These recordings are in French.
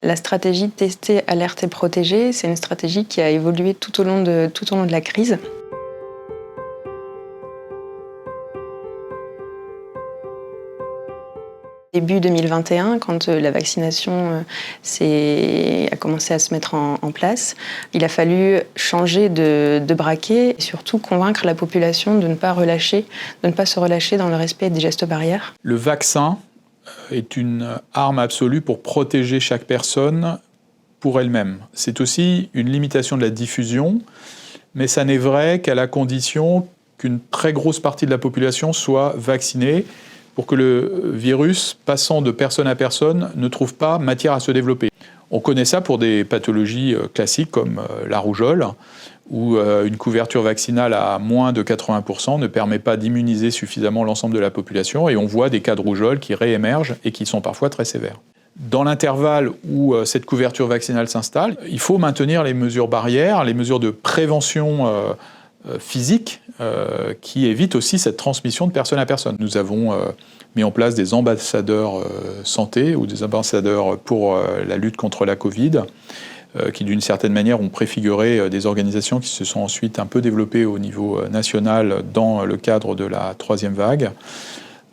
La stratégie tester, alerter, protéger, c'est une stratégie qui a évolué tout au long de la crise. Début 2021, quand la vaccination a commencé à se mettre en place, il a fallu changer de braquet et surtout convaincre la population de ne pas se relâcher dans le respect des gestes barrières. Le vaccin est une arme absolue pour protéger chaque personne pour elle-même. C'est aussi une limitation de la diffusion, mais ça n'est vrai qu'à la condition qu'une très grosse partie de la population soit vaccinée pour que le virus, passant de personne à personne, ne trouve pas matière à se développer. On connaît ça pour des pathologies classiques comme la rougeole, où une couverture vaccinale à moins de 80% ne permet pas d'immuniser suffisamment l'ensemble de la population, et on voit des cas de rougeole qui réémergent et qui sont parfois très sévères. Dans l'intervalle où cette couverture vaccinale s'installe, il faut maintenir les mesures barrières, les mesures de prévention physique qui évitent aussi cette transmission de personne à personne. Nous avons mis en place des ambassadeurs santé ou des ambassadeurs pour la lutte contre la Covid, qui d'une certaine manière ont préfiguré des organisations qui se sont ensuite un peu développées au niveau national dans le cadre de la troisième vague.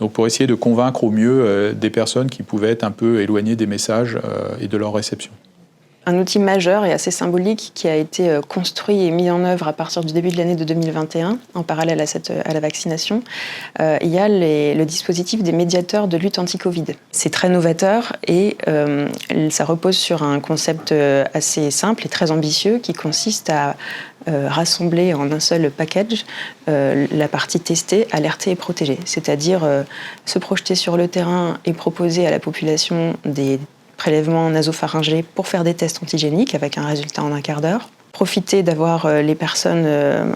Donc pour essayer de convaincre au mieux des personnes qui pouvaient être un peu éloignées des messages et de leur réception. Un outil majeur et assez symbolique qui a été construit et mis en œuvre à partir du début de l'année de 2021, en parallèle à la vaccination, il y a le dispositif des médiateurs de lutte anti-Covid. C'est très novateur et ça repose sur un concept assez simple et très ambitieux qui consiste à rassembler en un seul package la partie tester, alerter et protéger. C'est-à-dire se projeter sur le terrain et proposer à la population des prélèvements nasopharyngés pour faire des tests antigéniques avec un résultat en un quart d'heure. Profiter d'avoir les personnes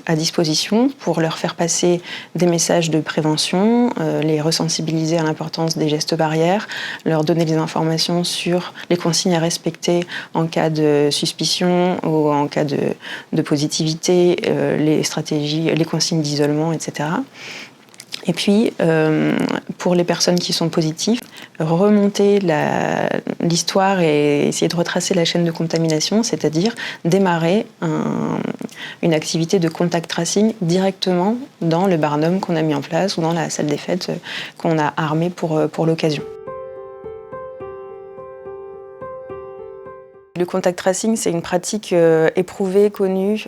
à disposition pour leur faire passer des messages de prévention, les resensibiliser à l'importance des gestes barrières, leur donner des informations sur les consignes à respecter en cas de suspicion ou en cas de positivité, les stratégies, les consignes d'isolement, etc. Et puis, pour les personnes qui sont positives, remonter l'histoire et essayer de retracer la chaîne de contamination, c'est-à-dire démarrer une activité de contact tracing directement dans le barnum qu'on a mis en place ou dans la salle des fêtes qu'on a armée pour l'occasion. Le contact tracing, c'est une pratique éprouvée, connue,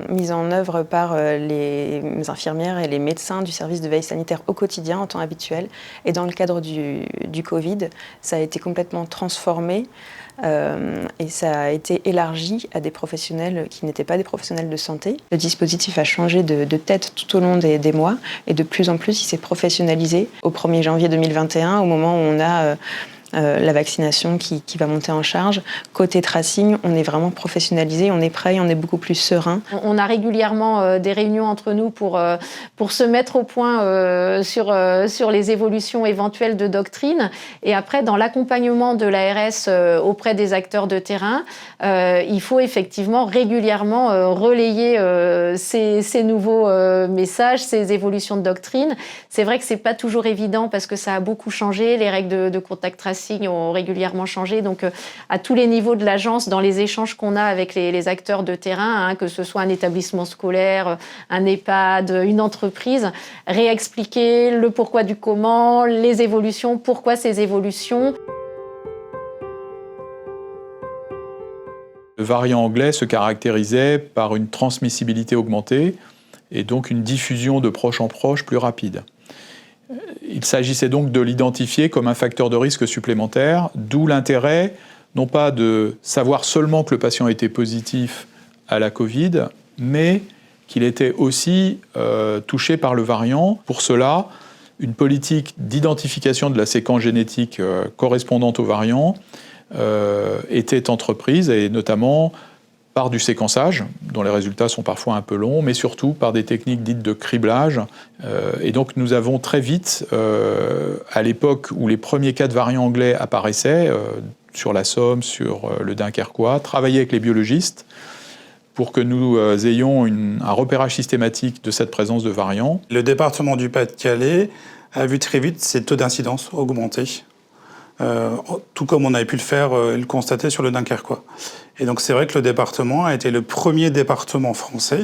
mise en œuvre par les infirmières et les médecins du service de veille sanitaire au quotidien, en temps habituel. Et dans le cadre du Covid, ça a été complètement transformé et ça a été élargi à des professionnels qui n'étaient pas des professionnels de santé. Le dispositif a changé de tête tout au long des mois et de plus en plus, il s'est professionnalisé. Au 1er janvier 2021, au moment où on a la vaccination qui va monter en charge. Côté tracing, on est vraiment professionnalisé, on est prêt et on est beaucoup plus serein. On a régulièrement des réunions entre nous pour se mettre au point sur les évolutions éventuelles de doctrine. Et après, dans l'accompagnement de l'ARS auprès des acteurs de terrain, il faut effectivement régulièrement relayer ces nouveaux messages, ces évolutions de doctrine. C'est vrai que c'est pas toujours évident parce que ça a beaucoup changé, les règles de contact tracing ont régulièrement changé, donc à tous les niveaux de l'agence, dans les échanges qu'on a avec les acteurs de terrain, que ce soit un établissement scolaire, un EHPAD, une entreprise, réexpliquer le pourquoi du comment, les évolutions, pourquoi ces évolutions. Le variant anglais se caractérisait par une transmissibilité augmentée et donc une diffusion de proche en proche plus rapide. Il s'agissait donc de l'identifier comme un facteur de risque supplémentaire, d'où l'intérêt, non pas de savoir seulement que le patient était positif à la Covid, mais qu'il était aussi touché par le variant. Pour cela, une politique d'identification de la séquence génétique correspondante au variant était entreprise, et notamment par du séquençage, dont les résultats sont parfois un peu longs, mais surtout par des techniques dites de criblage. Et donc nous avons très vite, à l'époque où les premiers cas de variants anglais apparaissaient, sur la Somme, sur le Dunkerquois, travaillé avec les biologistes pour que nous ayons un repérage systématique de cette présence de variants. Le département du Pas-de-Calais a vu très vite ses taux d'incidence augmenter. tout comme on avait pu le faire et le constater sur le Dunkerquois. Et donc c'est vrai que le département a été le premier département français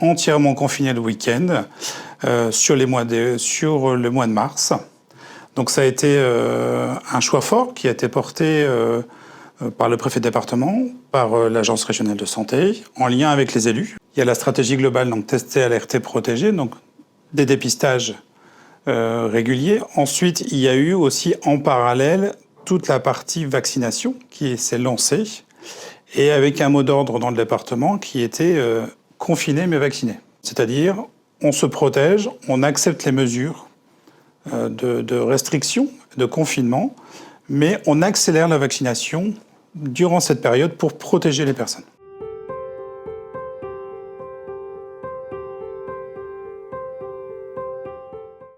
entièrement confiné le week-end sur le mois de mars. Donc ça a été un choix fort qui a été porté par le préfet de département, par l'agence régionale de santé, en lien avec les élus. Il y a la stratégie globale, donc tester, alerter, protéger, donc des dépistages réguliers. Ensuite, il y a eu aussi en parallèle toute la partie vaccination qui s'est lancée, et avec un mot d'ordre dans le département qui était confiné mais vacciné. C'est-à-dire, on se protège, on accepte les mesures de restriction, de confinement, mais on accélère la vaccination durant cette période pour protéger les personnes.